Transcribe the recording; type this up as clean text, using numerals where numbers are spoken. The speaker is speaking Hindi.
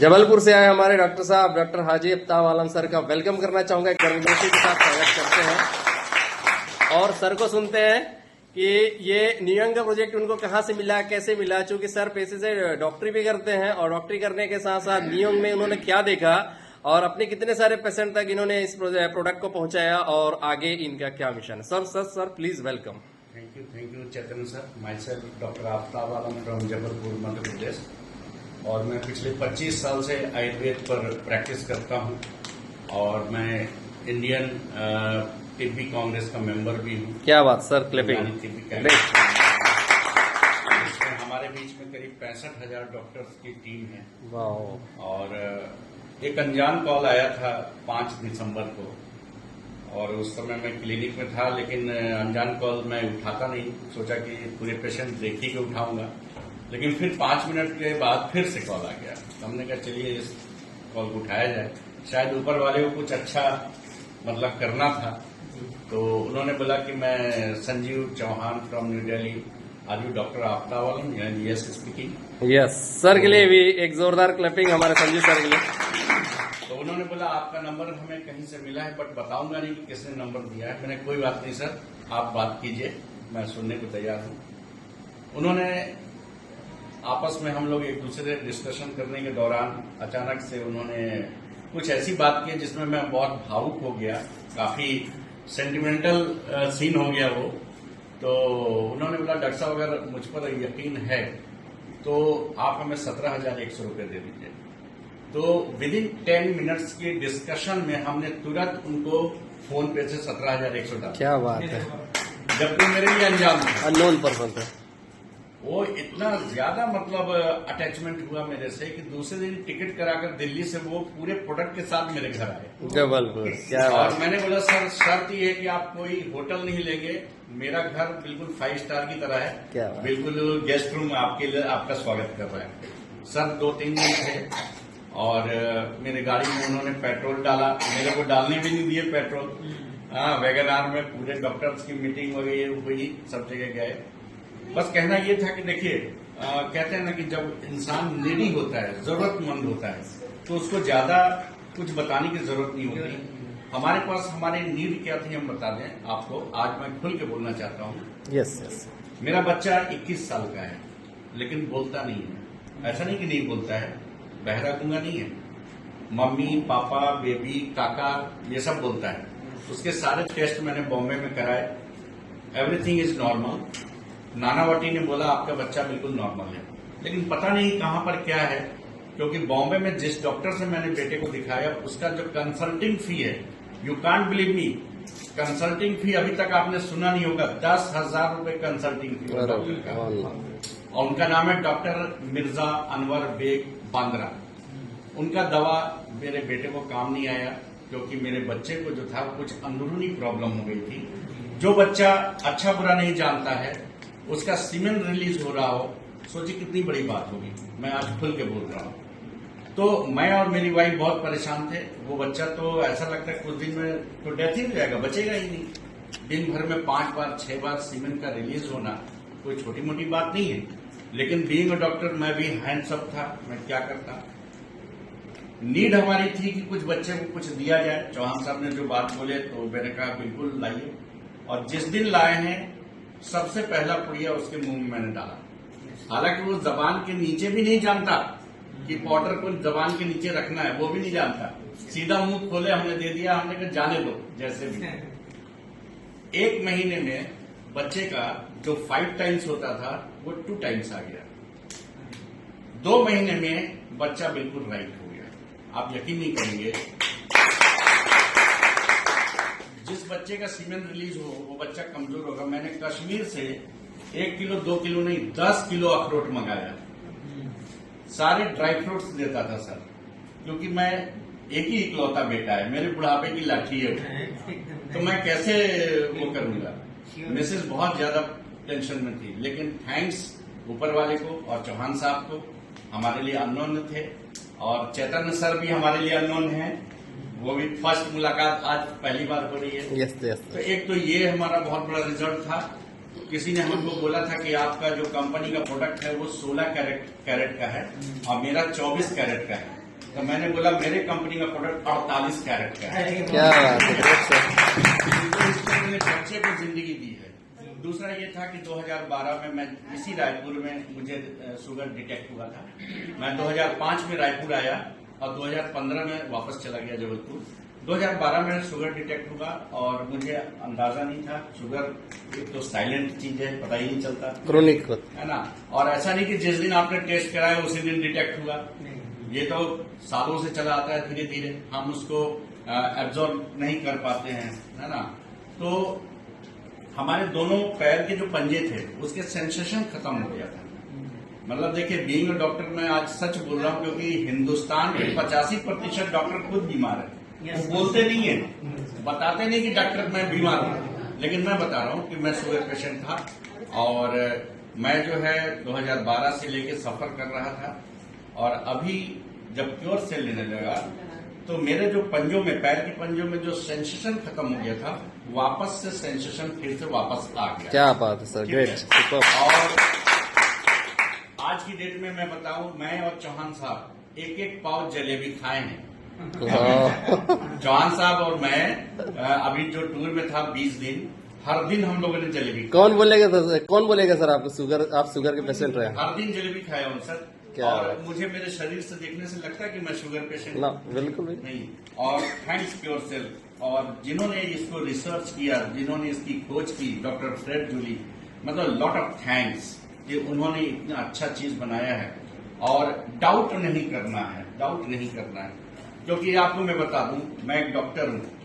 जबलपुर से आए हमारे डॉक्टर साहब डॉक्टर हाजी अफ्ताब आलम सर का वेलकम करना चाहूंगा, एक गर्मजोशी के साथ स्वागत करते हैं और सर को सुनते हैं कि ये न्यूयॉर्क का प्रोजेक्ट उनको कहाँ से मिला, कैसे मिला। चूंकि सर पेशे से डॉक्टरी भी करते हैं और डॉक्टरी करने के साथ साथ न्यूयॉर्क में उन्होंने क्या देखा और अपने कितने सारे पेशेंट तक इन्होंने इस प्रोडक्ट को पहुंचाया और आगे इनका क्या मिशन है। Sir please welcome. Thank you Chetan sir. Myself doctor Aftab Alam from Jabalpur Madhya Pradesh और मैं पिछले 25 साल से आयुर्वेद पर प्रैक्टिस करता हूं और मैं इंडियन तिब्बी कांग्रेस का मेंबर भी हूं। क्या बात सर, क्लिपिंग। इसमें हमारे बीच में करीब 65,000 डॉक्टर्स की टीम है। वाह। और एक अनजान कॉल आया था 5 दिसंबर को और उस समय मैं क्लिनिक में था, लेकिन अनजान कॉल मैं उठाता नहीं, सोचा कि पूरे पेशेंट देख ही के उठाऊंगा, लेकिन फिर 5 मिनट के बाद फिर से कॉल आ गया। तो हमने कहा चलिए इस कॉल को उठाया जाए, शायद ऊपर वाले को कुछ अच्छा मतलब करना था। तो उन्होंने बोला कि मैं Sanjeev Chauhan from new Delhi, are you doctor Aftab Alam? Yes speaking. Yes sir के लिए भी एक जोरदार क्लिपिंग हमारे संजीव सर के लिए। तो उन्होंने बोला आपका नंबर हमें कहीं से मिला है, बट बताऊंगा नहीं कि किसने नंबर दिया है। मैंने कोई बात नहीं सर, आप बात कीजिए, मैं सुनने को तैयार हूं। उन्होंने आपस में हम लोग एक दूसरे से डिस्कशन करने के दौरान अचानक से उन्होंने कुछ ऐसी बात की जिसमें मैं बहुत भावुक हो गया, काफी सेंटिमेंटल सीन हो गया वो। तो उन्होंने बोला डॉक्टर साहब अगर मुझ पर यकीन है तो आप हमें 17,100 रुपये दे दीजिए। तो विद इन 10 मिनट्स की डिस्कशन में हमने तुरंत उनको फोन पे से 17,100 डाला। क्या बात है। जबकि मेरे लिए अननोन पर्सन था वो। इतना ज्यादा मतलब अटैचमेंट हुआ मेरे से कि दूसरे दिन टिकट कराकर दिल्ली से वो पूरे प्रोडक्ट के साथ मेरे घर आए जबलपुर। क्या और बात। मैंने बोला सर शर्त ये है कि आप कोई होटल नहीं लेंगे, मेरा घर बिल्कुल 5 स्टार की तरह है, क्या बात। बिल्कुल गेस्ट रूम आपके लिए आपका स्वागत कर रहा है। सर 2-3 दिन थे और मेरे गाड़ी में उन्होंने पेट्रोल डाला, मेरे को डालने भी नहीं दिए पेट्रोल। हाँ, वैगनार में पूरे डॉक्टर्स की मीटिंग वगैरह हुई, सब जगह गए। बस कहना ये था कि देखिए कहते हैं ना कि जब इंसान नीडी होता है, जरूरतमंद होता है, तो उसको ज्यादा कुछ बताने की जरूरत नहीं होती। हमारे पास हमारी नीड क्या थी हम बता दें आपको। आज मैं खुल के बोलना चाहता हूँ। यस। मेरा बच्चा 21 साल का है, लेकिन बोलता नहीं है। ऐसा नहीं कि नहीं बोलता है, बहरा गूंगा नहीं है। मम्मी पापा बेबी काका ये सब बोलता है। उसके सारे टेस्ट मैंने बॉम्बे में कराए, एवरीथिंग इज नॉर्मल। नानावटी ने बोला आपका बच्चा बिल्कुल नॉर्मल है, लेकिन पता नहीं कहां पर क्या है, क्योंकि बॉम्बे में जिस डॉक्टर से मैंने बेटे को दिखाया उसका जो कंसल्टिंग फी है, you can't believe me, consulting fee अभी तक आपने सुना नहीं होगा, 10,000 रुपए कंसल्टिंग फी डॉक्टर का। और उनका नाम है डॉक्टर मिर्जा अनवर बेग बांद्रा। उनका दवा मेरे बेटे को काम नहीं आया, क्योंकि मेरे बच्चे को जो था कुछ अंदरूनी प्रॉब्लम हो गई थी। जो बच्चा अच्छा बुरा नहीं जानता है उसका सीमेन रिलीज हो रहा हो, सोचिए कितनी बड़ी बात होगी। मैं आज खुल के बोल रहा हूं। तो मैं और मेरी वाइफ बहुत परेशान थे। वो बच्चा तो ऐसा लगता है कुछ दिन में तो डेथ ही हो जाएगा, बचेगा ही नहीं। दिन भर में 5 बार 6 बार सीमेन का रिलीज होना कोई छोटी मोटी बात नहीं है, लेकिन बीइंग अ डॉक्टर मैं भी हैंड्स अप था, मैं क्या करता। नीड हमारी थी कि कुछ बच्चे को कुछ दिया जाए। चौहान साहब ने जो बात बोले तो मैंने कहा बिल्कुल लाइए, और जिस दिन लाए हैं सबसे पहला पुड़िया उसके मुंह में मैंने डाला। हालांकि वो जबान के नीचे भी नहीं जानता कि पाउडर को जबान के नीचे रखना है, वो भी नहीं जानता। सीधा मुंह खोले हमने दे दिया, हमने कहा जाने दो जैसे भी। 1 महीने में बच्चे का जो 5 टाइम्स होता था वो 2 टाइम्स आ गया। 2 महीने में बच्चा बिल्कुल राइट हो गया। आप यकीन नहीं करेंगे, जिस बच्चे का सीमेन रिलीज हो वो बच्चा कमजोर होगा। मैंने कश्मीर से 1 किलो 2 किलो नहीं 10 किलो अखरोट मंगाया, सारे ड्राई फ्रूट्स देता था सर, क्योंकि मैं एक ही इकलौता बेटा है, मेरे बुढ़ापे की लाठी है, तो मैं कैसे वो करूंगा। मिसेस बहुत ज्यादा टेंशन में थी, लेकिन थैंक्स ऊपर वाले को और चौहान साहब को, हमारे लिए अननोन थे। और चैतन्य सर भी हमारे लिए अननोन है, वो भी फर्स्ट मुलाकात आज पहली बार हो रही है। यस। तो एक तो ये हमारा बहुत बड़ा रिजल्ट था। किसी ने हमको बोला था कि आपका जो कंपनी का प्रोडक्ट है वो 16 कैरेट का है और मेरा 24 कैरेट का है। तो मैंने बोला मेरे कंपनी का प्रोडक्ट 48 कैरेट का है। क्या बात है, ग्रेट सर। तो इसने मेरे बच्चे को जिंदगी दी है। दूसरा ये था कि 2012 में मैं इसी रायपुर में मुझे शुगर डिटेक्ट हुआ था। मैं 2005 में रायपुर आया और 2015 में वापस चला गया जबलपुर। 2012 में शुगर डिटेक्ट हुआ और मुझे अंदाजा नहीं था। शुगर एक तो साइलेंट चीज है, पता ही नहीं चलता, क्रोनिक है ना। और ऐसा नहीं कि जिस दिन आपने टेस्ट कराया उसी दिन डिटेक्ट हुआ। ये तो सालों से चला आता है, धीरे धीरे हम उसको एब्जॉर्ब नहीं कर पाते हैं, है ना। तो हमारे दोनों पैर के जो पंजे थे उसके सेंसेशन खत्म हो गया था। मतलब देखिए, बीइंग अ डॉक्टर मैं आज सच बोल रहा हूँ, क्योंकि हिंदुस्तान के 85% डॉक्टर खुद बीमार है। वो बोलते नहीं है, बताते नहीं कि डॉक्टर मैं बीमार हूँ, लेकिन मैं बता रहा हूँ कि मैं शुगर पेशेंट था। और मैं जो है 2012 से लेके सफर कर रहा था। और अभी जब प्योर सेल लेने लगा तो मेरे जो पंजों में, पैर के पंजों में जो सेंसेशन खत्म हो गया था, वापस से सेंसेशन फिर से वापस आ गया। क्या बात है सर, ग्रेट, सुपर। और आज की डेट में मैं बताऊं, मैं और चौहान साहब एक पाव जलेबी खाए हैं। चौहान साहब और मैं अभी जो टूर में था 20 दिन, हर दिन हम लोगों ने जलेबी। कौन बोलेगा सर आप शुगर के पेशेंट रहे? हर दिन जलेबी खाया हूँ सर। क्या और मुझे मेरे शरीर से देखने से लगता है कि मैं शुगर पेशेंट ना, बिल्कुल नहीं। और थैंक्स प्योर सेल, और जिन्होंने इसको रिसर्च किया, जिन्होंने इसकी खोज की, डॉक्टर फ्रेड जूली, मतलब लॉट ऑफ थैंक्स कि उन्होंने इतना अच्छा चीज बनाया है। और डाउट नहीं करना है, डाउट नहीं करना है, क्योंकि आपको मैं बता दूं, मैं एक डॉक्टर हूं।